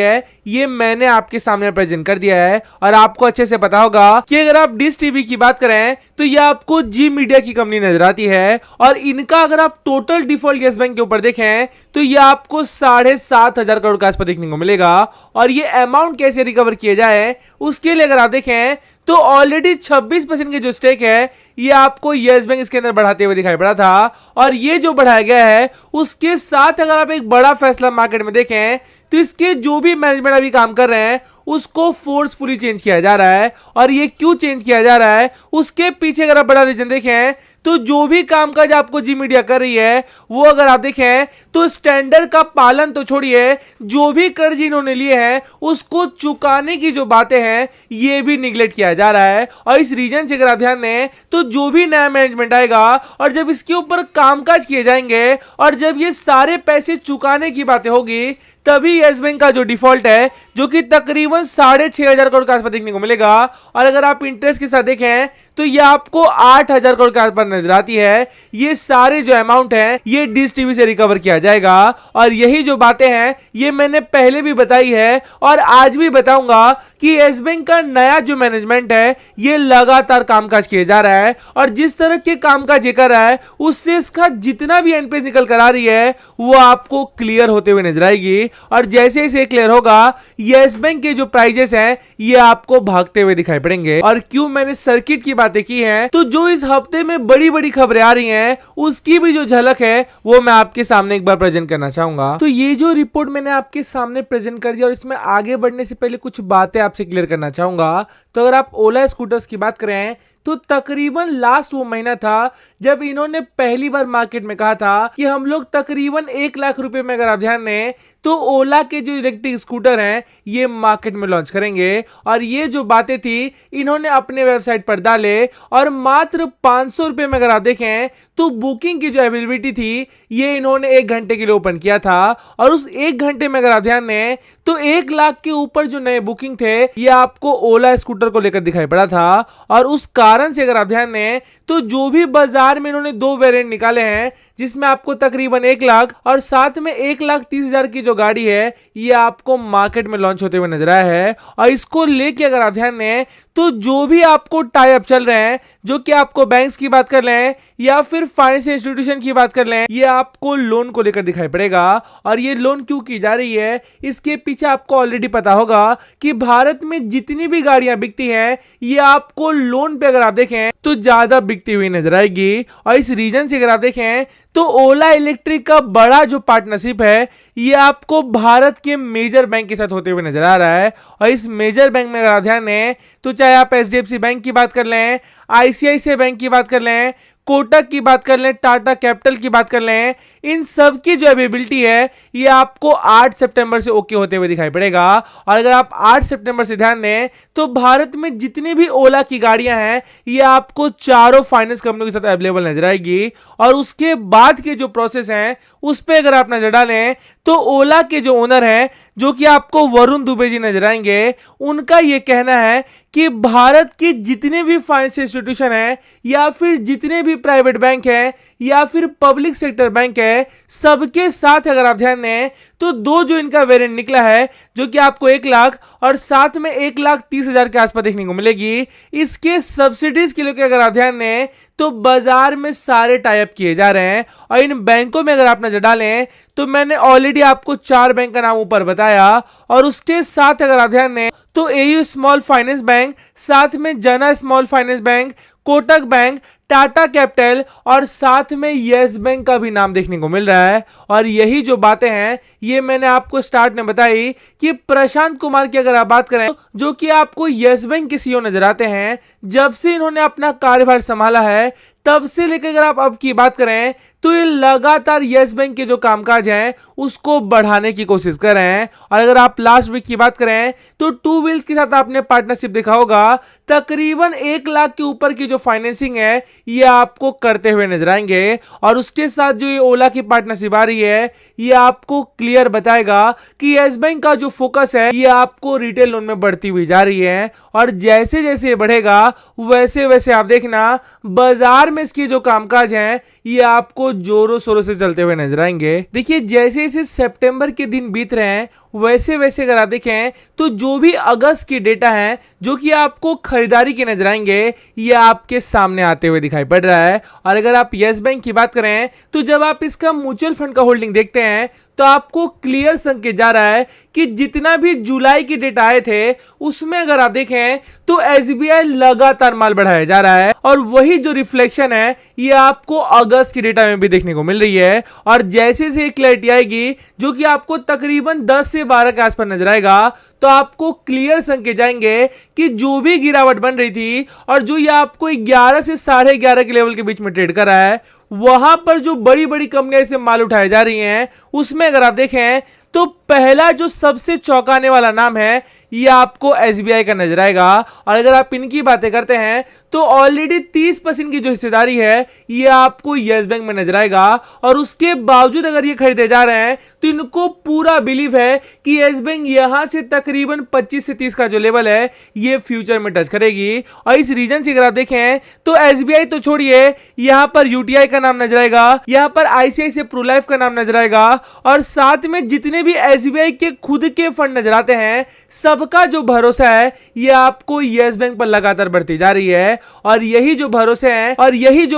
है ये मैंने आपके सामने प्रेजेंट कर दिया है। और आपको अच्छे से पता होगा कि अगर आप डिश टीवी की बात करें तो ये आपको जी मीडिया की कंपनी नजर आती है। और इनका अगर आप टोटल डिफॉल्ट यस बैंक के ऊपर देखें तो ये आपको 7,500 करोड़ के आसपास देखने को मिलेगा। और ये अमाउंट कैसे रिकवर किए जाए उसके लिए अगर आप देखें तो ऑलरेडी 26% के जो स्टेक है ये आपको यस बैंक इसके अंदर बढ़ाते हुए दिखाई पड़ा था। और ये जो बढ़ाया गया है उसके साथ अगर आप एक बड़ा फैसला मार्केट में देखें तो इसके जो भी मैनेजमेंट अभी काम कर रहे हैं उसको फोर्सफुली चेंज किया जा रहा है। और ये क्यों चेंज किया जा रहा है उसके पीछे अगर आप बड़ा रीजन देखें तो जो भी कामकाज आपको जी मीडिया कर रही है वो अगर आप देखें तो स्टैंडर्ड का पालन तो छोड़िए, जो भी कर्ज इन्होंने लिए हैं उसको चुकाने की जो बातें हैं ये भी निगलेक्ट किया जा रहा है। और इस रीजन से अगर आप ध्यान दें तो जो भी नया मैनेजमेंट आएगा और जब इसके ऊपर कामकाज किए जाएंगे और जब ये सारे पैसे चुकाने की बातें होगी तभी यस बैंक का जो डिफॉल्ट है जो कि तकरीबन 6,500 करोड़ के आसपास देखने को मिलेगा। और अगर आप इंटरेस्ट के साथ देखें तो ये आपको 8,000 करोड़ के आसपास नजर आती है। ये सारे जो अमाउंट है ये डिश टीवी से रिकवर किया जाएगा। और यही जो बातें हैं ये मैंने पहले भी बताई है और आज भी बताऊंगा कि यस बैंक का नया जो मैनेजमेंट है ये लगातार कामकाज किए जा रहा है। और जिस तरह के कामकाज ये कर रहा है उससे इसका जितना भी एनपीएस निकल कर आ रही है वो आपको क्लियर होते हुए नजर आएगी। और जैसे ही क्लियर होगा यस बैंक के जो प्राइजेस हैं ये आपको भागते हुए दिखाई पड़ेंगे। और क्यों मैंने सर्किट की बातें की हैं तो जो इस हफ्ते में बड़ी बड़ी खबरें आ रही हैं उसकी भी जो झलक है वो मैं आपके सामने एक बार प्रेजेंट करना चाहूंगा। तो ये जो रिपोर्ट मैंने आपके सामने प्रेजेंट कर दिया और इसमें आगे बढ़ने से पहले कुछ बातें आपसे क्लियर करना चाहूंगा। तो अगर आप ओला स्कूटर्स की बात करें तो तकरीबन लास्ट वो महीना था जब इन्होंने पहली बार मार्केट में कहा था कि हम लोग तकरीबन 1 लाख रुपए में अगर आप ध्यान दें तो ओला के जो इलेक्ट्रिक स्कूटर हैं ये मार्केट में लॉन्च करेंगे। और ये जो बातें थी इन्होंने अपने वेबसाइट पर डाले और मात्र 500 रुपए में अगर आप देखें तो बुकिंग की जो अवेलेबिलिटी थी ये इन्होंने 1 घंटे के लिए ओपन किया था। और उस 1 घंटे में अगर आप ध्यान दें तो 1 लाख के ऊपर जो नए बुकिंग थे ये आपको ओला स्कूटर को लेकर दिखाई पड़ा था। और उस कारण से अगर आप ध्यान दें तो जो भी बाजार में इन्होंने 2 वेरिएंट निकाले हैं जिसमें आपको तकरीबन 1 लाख और साथ में 1,30,000 की जो गाड़ी है ये आपको मार्केट में लॉन्च होते हुए नजर आया है। और इसको लेके अगर आप ध्यान दें तो जो भी आपको टाई अप चल रहे हैं जो कि आपको बैंक्स की बात कर लें या फिर फाइनेंशियल इंस्टीट्यूशन की बात कर लें ये आपको लोन को लेकर दिखाई पड़ेगा। और ये लोन क्यों की जा रही है इसके पीछे आपको ऑलरेडी पता होगा कि भारत में जितनी भी गाड़ियां बिकती हैं ये आपको लोन पे अगर आप देखें तो ज्यादा बिकती हुई नजर आएगी। और इस रीजन से अगर आप देखें तो ओला इलेक्ट्रिक का बड़ा जो पार्टनरशिप है ये आपको भारत के मेजर बैंक के साथ होते हुए नजर आ रहा है। और इस मेजर बैंक में अगर आप ध्यान दें तो चाहे आप एचडीएफसी बैंक की बात कर लें, आईसीआईसीआई बैंक की बात कर लें, कोटक की बात कर लें, टाटा कैपिटल की बात कर लें, इन सब की जो अवेलेबिलिटी है ये आपको 8 सितंबर से ओके होते हुए दिखाई पड़ेगा। और अगर आप 8 सितंबर से ध्यान दें तो भारत में जितनी भी ओला की गाड़ियां हैं ये आपको चारों फाइनेंस कंपनियों के साथ अवेलेबल नजर आएगी। और उसके बाद के जो प्रोसेस हैं उस पर अगर आप नजर डालें तो ओला के जो ओनर हैं जो कि आपको वरुण दुबे जी नजर आएंगे उनका यह कहना है कि भारत की जितने भी फाइनेंशियल इंस्टीट्यूशन है या फिर जितने भी प्राइवेट बैंक हैं या फिर पब्लिक सेक्टर बैंक है सबके साथ अगर आप ध्यान दें तो 2 जो इनका वेरिएंट निकला है जो कि आपको 1 लाख और साथ में 1,30,000 के आसपास देखने को मिलेगी। इसके सब्सिडीज के लिए अगर आप ध्यान दें तो बाजार में सारे टाई अप किए जा रहे हैं। और इन बैंकों में अगर आप नजर डालें तो मैंने ऑलरेडी आपको 4 बैंक का नाम ऊपर बताया। और उसके साथ अगर आप ध्यान दें तो एयू स्मॉल फाइनेंस बैंक, साथ में जना small finance bank, Kotak bank, Tata capital और साथ में यस बैंक का भी नाम देखने को मिल रहा है। और यही जो बातें हैं ये मैंने आपको स्टार्ट में बताई कि प्रशांत कुमार की अगर आप बात करें जो कि आपको यस बैंक के सीईओ नजर आते हैं, जब से इन्होंने अपना कार्यभार संभाला है तब से लेकर अगर आप अब की बात करें तो ये लगातार यस बैंक के जो कामकाज हैं उसको बढ़ाने की कोशिश कर रहे हैं। और अगर आप लास्ट वीक की बात करें तो टू व्हील्स के साथ आपने पार्टनरशिप देखा होगा, तकरीबन 1 लाख के ऊपर की जो फाइनेंसिंग है ये आपको करते हुए नजर आएंगे। और उसके साथ जो ये ओला की पार्टनरशिप आ रही है ये आपको क्लियर बताएगा कि यस बैंक का जो फोकस है ये आपको रिटेल लोन में बढ़ती हुई जा रही है। और जैसे जैसे ये बढ़ेगा वैसे वैसे आप देखना बाजार में इसकी जो कामकाज है ये आपको जोरों शोरों से चलते हुए नजर आएंगे। देखिए जैसे जैसे सितंबर के दिन बीत रहे हैं वैसे वैसे अगर आप देखें तो जो भी अगस्त की डेटा है जो कि आपको खरीदारी के नजर आएंगे ये आपके सामने आते हुए दिखाई पड़ रहा है। और अगर आप यस बैंक की बात करें तो जब आप इसका म्यूचुअल फंड का होल्डिंग देखते हैं तो आपको क्लियर संकेत जा रहा है कि जितना भी जुलाई की डेटा आए थे उसमें अगर आप देखें तो एसबीआई लगातार माल बढ़ाया जा रहा है और वही जो रिफ्लेक्शन है ये आपको अगस्त की डेटा में भी देखने को मिल रही है। और जैसे से क्लैरिटी आएगी जो कि आपको तकरीबन 10 से 12 के आसपास नजर आएगा तो आपको क्लियर संकेत जाएंगे कि जो भी गिरावट बन रही थी और जो ये आपको 11 से 11.5 के लेवल के बीच में ट्रेड कर रहा है वहां पर जो बड़ी बड़ी कंपनियां से माल उठाए जा रही हैं उसमें अगर आप देखें तो पहला जो सबसे चौंकाने वाला नाम है ये आपको एसबीआई का नजर आएगा। और अगर आप इनकी बातें करते हैं तो ऑलरेडी 30% की जो हिस्सेदारी है ये आपको यस बैंक में नजर आएगा। और उसके बावजूद अगर ये खरीदे जा रहे हैं तो इनको पूरा बिलीव है कि यस बैंक यहां से तकरीबन 25 से 30 का जो लेवल है ये फ्यूचर में टच करेगी। और इस रीजन से अगर आप देखें तो एसबीआई तो छोड़िए यहां पर यूटीआई का नाम नजर आएगा, यहां पर आईसीआईसीआई प्रो लाइफ का नाम नजर आएगा और साथ में जितने भी एसबीआई के खुद के फंड नजर आते हैं सबका जो भरोसा है ये आपको यस बैंक पर लगातार बढ़ती जा रही है। और यही जो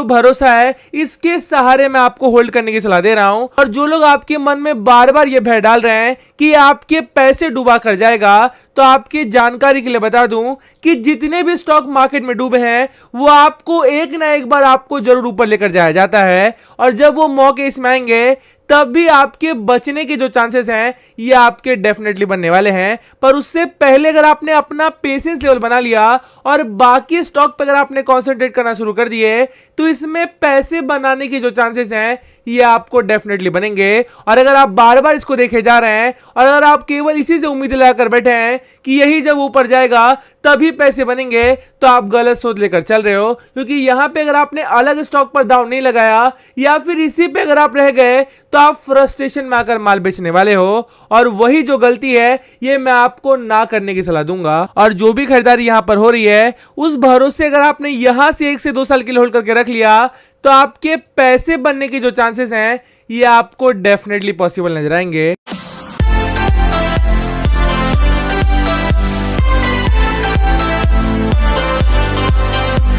भरोसा है इसके सहारे मैं आपको होल्ड करने की सलाह दे रहा हूं। और जो लोग आपके मन में बार बार ये भय डाल रहे हैं कि आपके पैसे डूबा कर जाएगा तो आपकी जानकारी के लिए बता दूं कि जितने भी स्टॉक मार्केट में डूबे हैं वो आपको एक ना एक बार आपको जरूर ऊपर लेकर जाया जाता है। और जब वो मौके इसमें आएंगे तब भी आपके बचने के जो चांसेस हैं ये आपके डेफिनेटली बनने वाले हैं। पर उससे पहले अगर आपने अपना पेशेंस लेवल बना लिया और बाकी स्टॉक पर अगर आपने कंसंट्रेट करना शुरू कर दिए तो इसमें पैसे बनाने के जो चांसेस हैं ये आपको डेफिनेटली बनेंगे। और अगर आप बार बार इसको देखे जा रहे हैं और अगर आप केवल इसी से उम्मीद लगाकर बैठे हैं कि यही जब ऊपर जाएगा तभी पैसे बनेंगे तो आप गलत सोच लेकर चल रहे हो। क्योंकि यहां पे अगर आपने अलग स्टॉक पर दाव नहीं लगाया या फिर इसी पे अगर आप रह गए तो आप फ्रस्ट्रेशन में आकर माल बेचने वाले हो। और वही जो गलती है ये मैं आपको ना करने की सलाह दूंगा। और जो भी खरीदारी यहां पर हो रही है उस भरोसे अगर आपने यहां से 1 से 2 साल के लिए होल्ड करके रख लिया तो आपके पैसे बनने के जो चांसेस हैं ये आपको डेफिनेटली पॉसिबल नजर आएंगे।